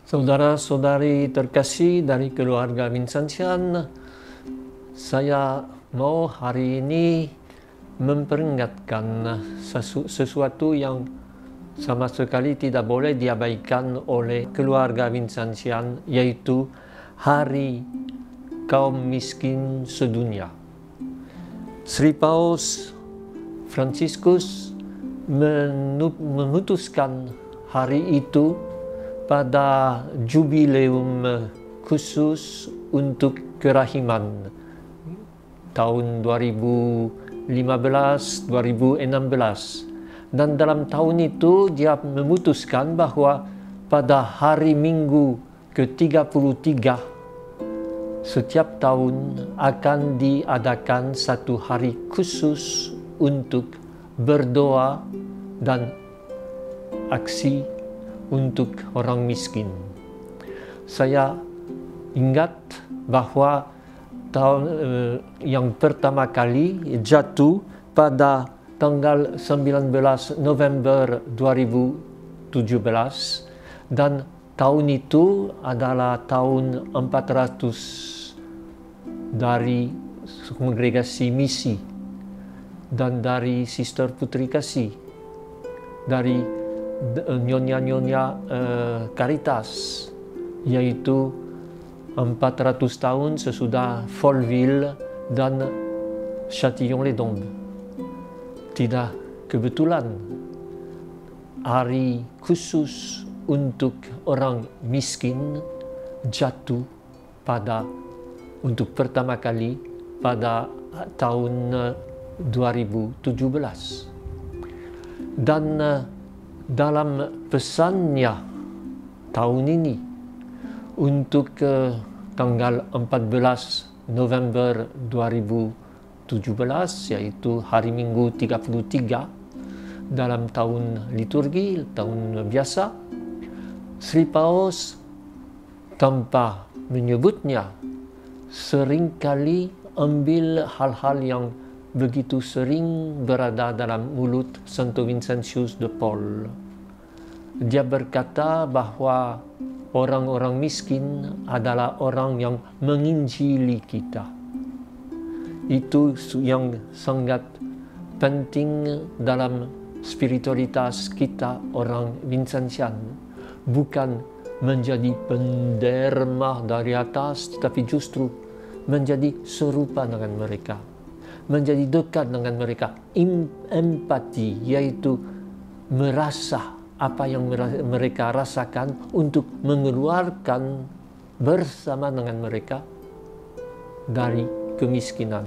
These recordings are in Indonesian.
Saudara-saudari terkasih dari keluarga Vincentian, saya mau hari ini memperingatkan sesuatu yang sama sekali tidak boleh diabaikan oleh keluarga Vincentian, yaitu Hari Kaum Miskin Sedunia. Sri Paus Fransiskus memutuskan hari itu pada jubileum khusus untuk kerahiman tahun 2015-2016, dan dalam tahun itu dia memutuskan bahwa pada hari Minggu ke-33 setiap tahun akan diadakan satu hari khusus untuk berdoa dan aksi untuk orang miskin. Saya ingat bahwa tahun yang pertama kali jatuh pada tanggal 19 November 2017, dan tahun itu adalah tahun 400 dari kongregasi misi dan dari Sister Putri Kasih, dari nyonya-nyonya Caritas, yaitu 400 tahun sesudah Folleville dan Châtillon-les-Dombes. Tidak kebetulan hari khusus untuk orang miskin jatuh untuk pertama kali pada tahun 2017. Dan dalam pesannya tahun ini untuk tanggal 14 November 2017, yaitu hari Minggu 33 dalam tahun liturgi, tahun biasa, Sri Paus tanpa menyebutnya seringkali ambil hal-hal yang begitu sering berada dalam mulut Santo Vincentius de Paul. Dia berkata bahwa orang-orang miskin adalah orang yang menginjili kita. Itu yang sangat penting dalam spiritualitas kita orang Vincentian. Bukan menjadi penderma dari atas, tetapi justru menjadi serupa dengan mereka, menjadi dekat dengan mereka, empati, yaitu merasa apa yang mereka rasakan untuk mengeluarkan bersama dengan mereka dari kemiskinan.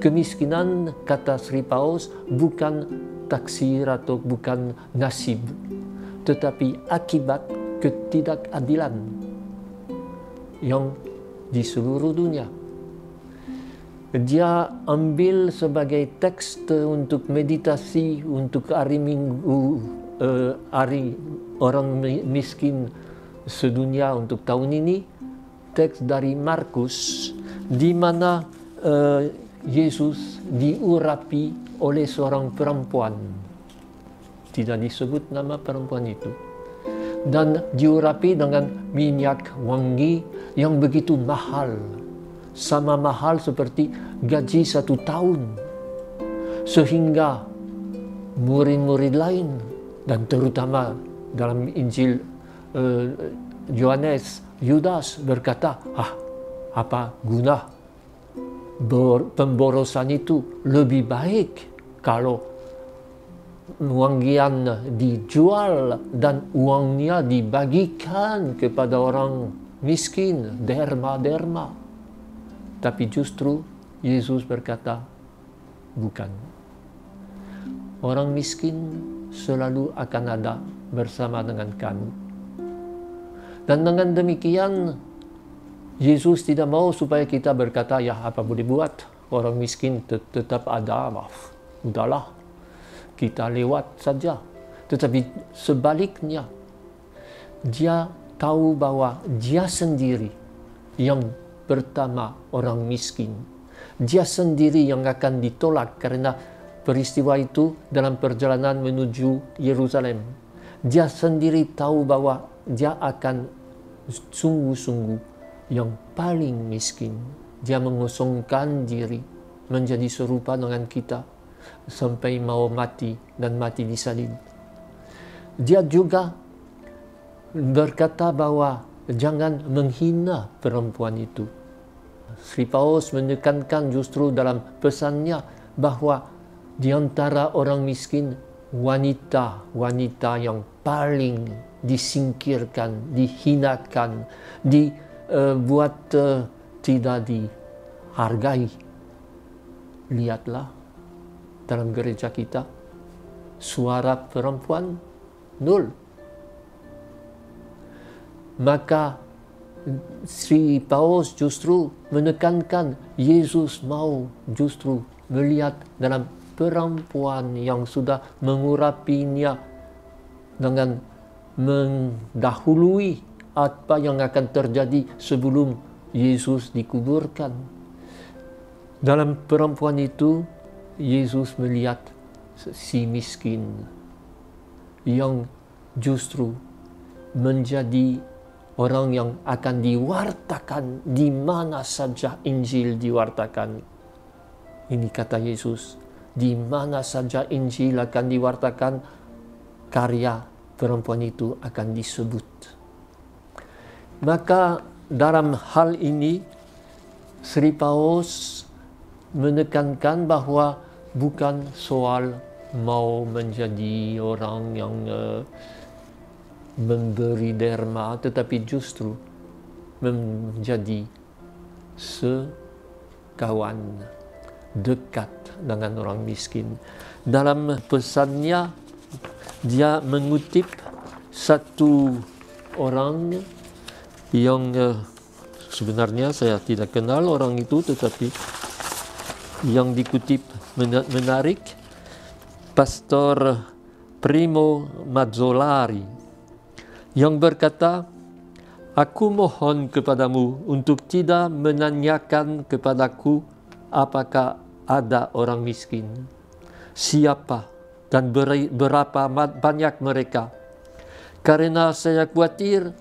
Kemiskinan, kata Sri Paus, bukan taksir atau bukan nasib, tetapi akibat ketidakadilan yang di seluruh dunia. Dia ambil sebagai teks untuk meditasi untuk hari Minggu, hari orang miskin sedunia untuk tahun ini, teks dari Markus, di mana Yesus diurapi oleh seorang perempuan. Tidak disebut nama perempuan itu. Dan diurapi dengan minyak wangi yang begitu mahal, sama mahal seperti gaji 1 tahun, sehingga murid-murid lain, dan terutama dalam Injil Yohanes, Yudas berkata, apa guna pemborosan itu? Lebih baik kalau wangian dijual dan uangnya dibagikan kepada orang miskin, derma. Tapi justru Yesus berkata, bukan. Orang miskin selalu akan ada bersama dengan kami. Dan dengan demikian, Yesus tidak mau supaya kita berkata, ya apa boleh buat, orang miskin tetap ada, udahlah, kita lewat saja. Tetapi sebaliknya, dia tahu bahwa dia sendiri yang pertama orang miskin. Dia sendiri yang akan ditolak karena peristiwa itu dalam perjalanan menuju Yerusalem. Dia sendiri tahu bahwa dia akan sungguh-sungguh yang paling miskin. Dia mengosongkan diri menjadi serupa dengan kita sampai mau mati dan mati di salib. Dia juga berkata bahwa jangan menghina perempuan itu. Sri Paus menekankan justru dalam pesannya bahwa di antara orang miskin, wanita yang paling disingkirkan, dihinakan, dibuat tidak dihargai. Lihatlah dalam gereja kita, suara perempuan nol. Maka Sri Paus justru menekankan Yesus mau justru melihat dalam perempuan yang sudah mengurapinya dengan mendahului apa yang akan terjadi sebelum Yesus dikuburkan. Dalam perempuan itu, Yesus melihat si miskin yang justru menjadi orang yang akan diwartakan di mana saja Injil diwartakan. Ini kata Yesus, di mana saja Injil akan diwartakan, karya perempuan itu akan disebut. Maka dalam hal ini, Sri Paus menekankan bahwa bukan soal mau menjadi orang yang memberi derma, tetapi justru menjadi sekawan, dekat dengan orang miskin. Dalam pesannya, dia mengutip satu orang yang sebenarnya saya tidak kenal orang itu, tetapi yang dikutip menarik, Pastor Primo Mazzolari, yang berkata, "Aku mohon kepadamu untuk tidak menanyakan kepadaku apakah ada orang miskin, siapa dan berapa banyak mereka. Karena saya khawatir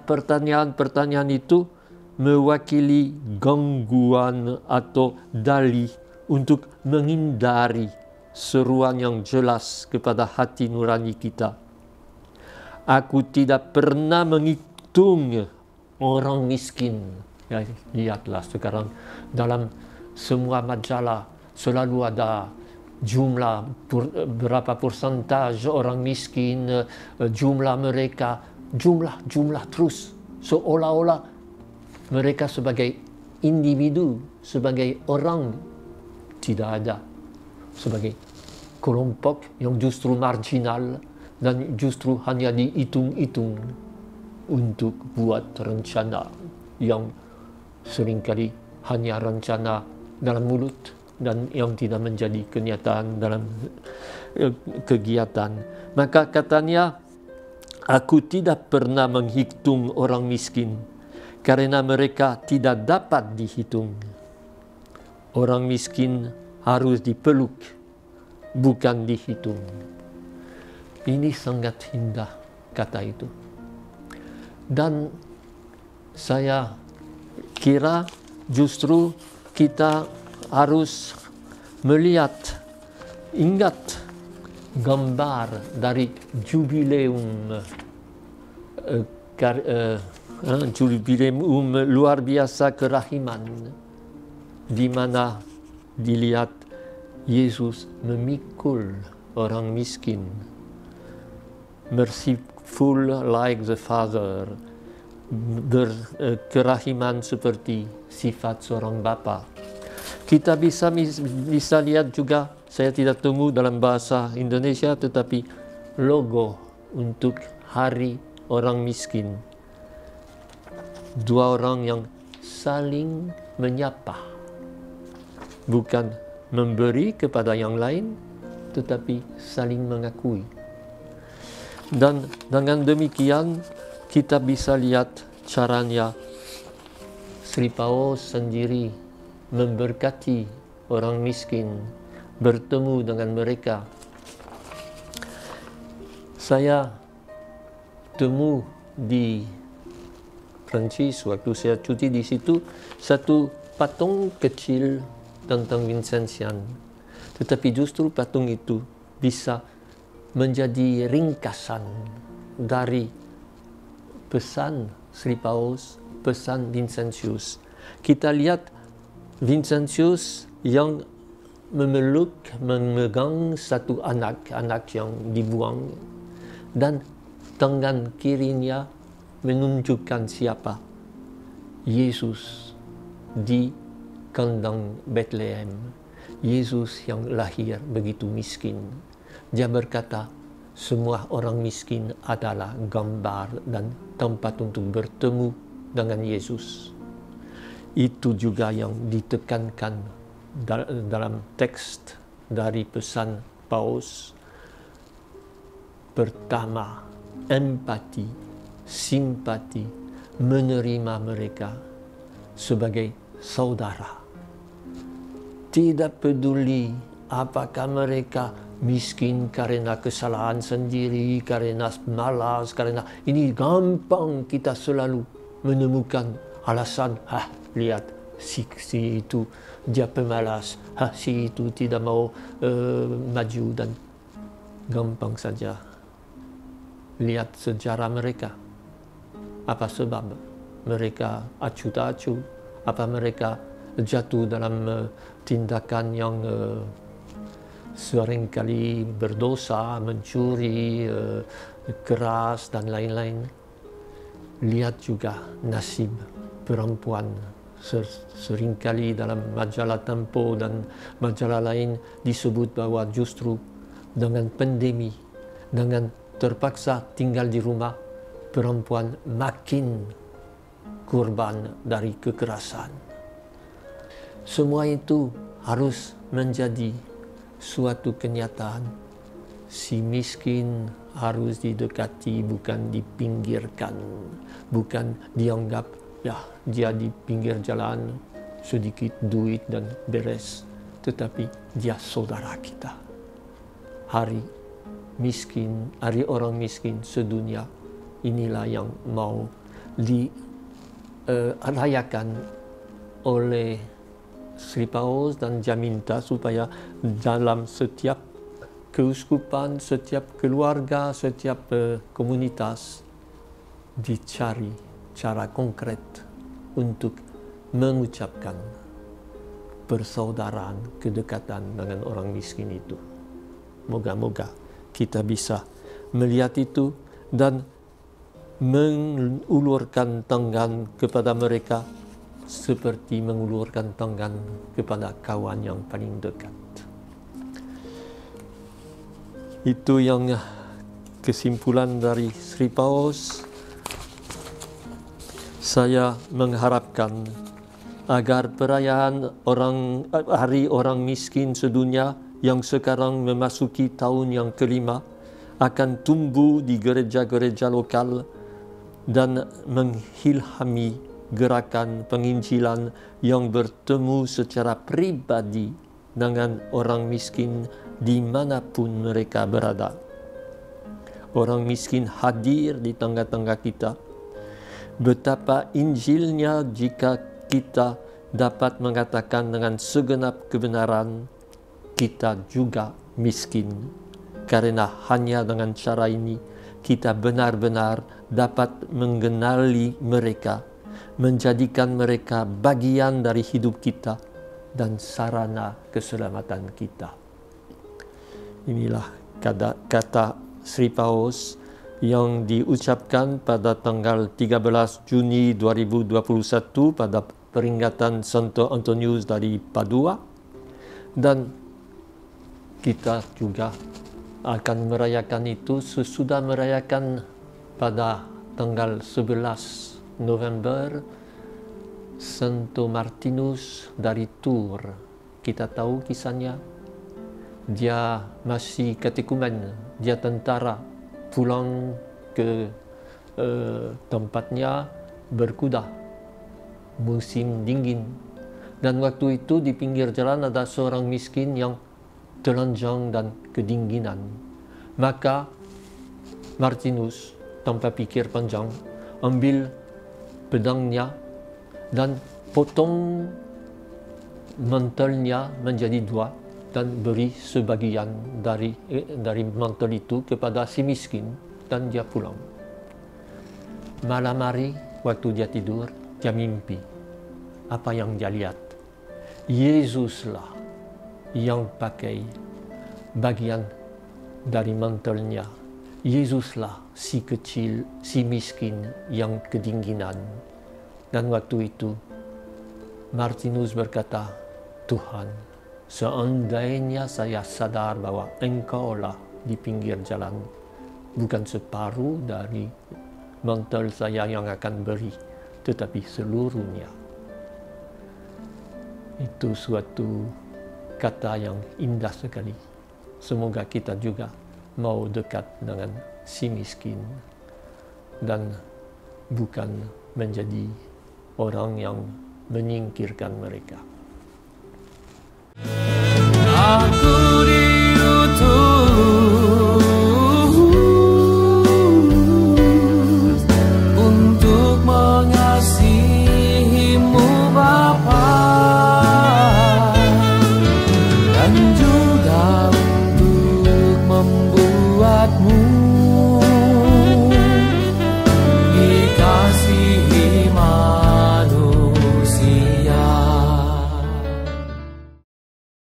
pertanyaan-pertanyaan itu mewakili gangguan atau dalih untuk menghindari seruan yang jelas kepada hati nurani kita. Aku tidak pernah menghitung orang miskin." Ya, lihatlah sekarang dalam semua majalah selalu ada jumlah berapa persentase orang miskin, jumlah mereka, jumlah terus, seolah-olah mereka sebagai individu, sebagai orang, tidak ada, sebagai kelompok yang justru marginal dan justru hanya dihitung-hitung untuk buat rencana yang seringkali hanya rencana dalam mulut dan yang tidak menjadi kenyataan dalam kegiatan. Maka katanya, aku tidak pernah menghitung orang miskin karena mereka tidak dapat dihitung. Orang miskin harus dipeluk, bukan dihitung. Ini sangat indah kata itu. Dan saya kira justru kita harus melihat, ingat gambar dari jubileum luar biasa kerahiman, di mana dilihat Yesus memikul orang miskin, merciful like the Father, berkerahiman seperti sifat seorang bapa. Kita bisa lihat juga, saya tidak temu dalam bahasa Indonesia, tetapi logo untuk Hari Orang Miskin. Dua orang yang saling menyapa, bukan memberi kepada yang lain, tetapi saling mengakui. Dan dengan demikian kita bisa lihat caranya Sri Paus sendiri memberkati orang miskin, bertemu dengan mereka. Saya temu di Prancis waktu saya cuti di situ, satu patung kecil tentang Vincentian. Tetapi justru patung itu bisa menjadi ringkasan dari pesan Sri Paus, pesan Vincentius. Kita lihat Vincentius yang memegang satu anak yang dibuang, dan tangan kirinya menunjukkan siapa? Yesus di kandang Bethlehem. Yesus yang lahir begitu miskin. Dia berkata, semua orang miskin adalah gambar dan tempat untuk bertemu dengan Yesus. Itu juga yang ditekankan dalam teks dari pesan Paus. Pertama, empati, simpati, menerima mereka sebagai saudara. Tidak peduli apakah mereka miskin karena kesalahan sendiri, karena malas, karena ini gampang kita selalu menemukan alasan, lihat si itu dia pemalas, si itu tidak mau maju, dan gampang saja. Lihat sejarah mereka. Apa sebab mereka acuh tak acuh? Apa mereka jatuh dalam tindakan yang seringkali berdosa, mencuri, keras, dan lain-lain? Lihat juga nasib perempuan. Seringkali dalam majalah Tempo dan majalah lain disebut bahwa justru dengan pandemi, dengan terpaksa tinggal di rumah, perempuan makin korban dari kekerasan. Semua itu harus menjadi suatu kenyataan. Si miskin harus didekati, bukan dipinggirkan, bukan dianggap dia di pinggir jalan, sedikit duit dan beres, tetapi dia saudara kita. Hari orang miskin sedunia, inilah yang mau dirayakan oleh Sri Paus, dan dia minta supaya dalam setiap keuskupan, setiap keluarga, setiap komunitas dicari cara konkret untuk mengucapkan persaudaraan, kedekatan dengan orang miskin itu. Moga-moga kita bisa melihat itu dan mengulurkan tangan kepada mereka seperti mengulurkan tangan kepada kawan yang paling dekat. Itu yang kesimpulan dari Sri Paus. Saya mengharapkan agar perayaan Hari Orang Miskin sedunia yang sekarang memasuki tahun yang kelima akan tumbuh di gereja-gereja lokal dan mengilhami gerakan penginjilan yang bertemu secara pribadi dengan orang miskin dimanapun mereka berada. Orang miskin hadir di tengah-tengah kita. Betapa Injilnya jika kita dapat mengatakan dengan segenap kebenaran, kita juga miskin. Karena hanya dengan cara ini kita benar-benar dapat mengenali mereka, menjadikan mereka bagian dari hidup kita dan sarana keselamatan kita. Inilah kata Sri Paus yang diucapkan pada tanggal 13 Juni 2021 pada peringatan Santo Antonius dari Padua, dan kita juga akan merayakan itu sesudah merayakan pada tanggal 11 November Santo Martinus dari Tours. Kita tahu kisahnya. Dia masih katekumen, dia tentara, pulang ke tempatnya berkuda musim dingin, dan waktu itu di pinggir jalan ada seorang miskin yang telanjang dan kedinginan. Maka Martinus tanpa pikir panjang ambil pedangnya dan potong mantelnya menjadi dua dan beri sebagian dari mantel itu kepada si miskin dan dia pulang. Malam hari waktu dia tidur, dia mimpi. Apa yang dia lihat? Yesuslah yang pakai bagian dari mantelnya. Yesuslah si kecil, si miskin yang kedinginan. Dan waktu itu Martinus berkata, Tuhan, seandainya saya sadar bahwa Engkaulah di pinggir jalan, bukan separuh dari mantel saya yang akan beri, tetapi seluruhnya. Itu suatu kata yang indah sekali. Semoga kita juga mau dekat dengan si miskin dan bukan menjadi orang yang menyingkirkan mereka. Aku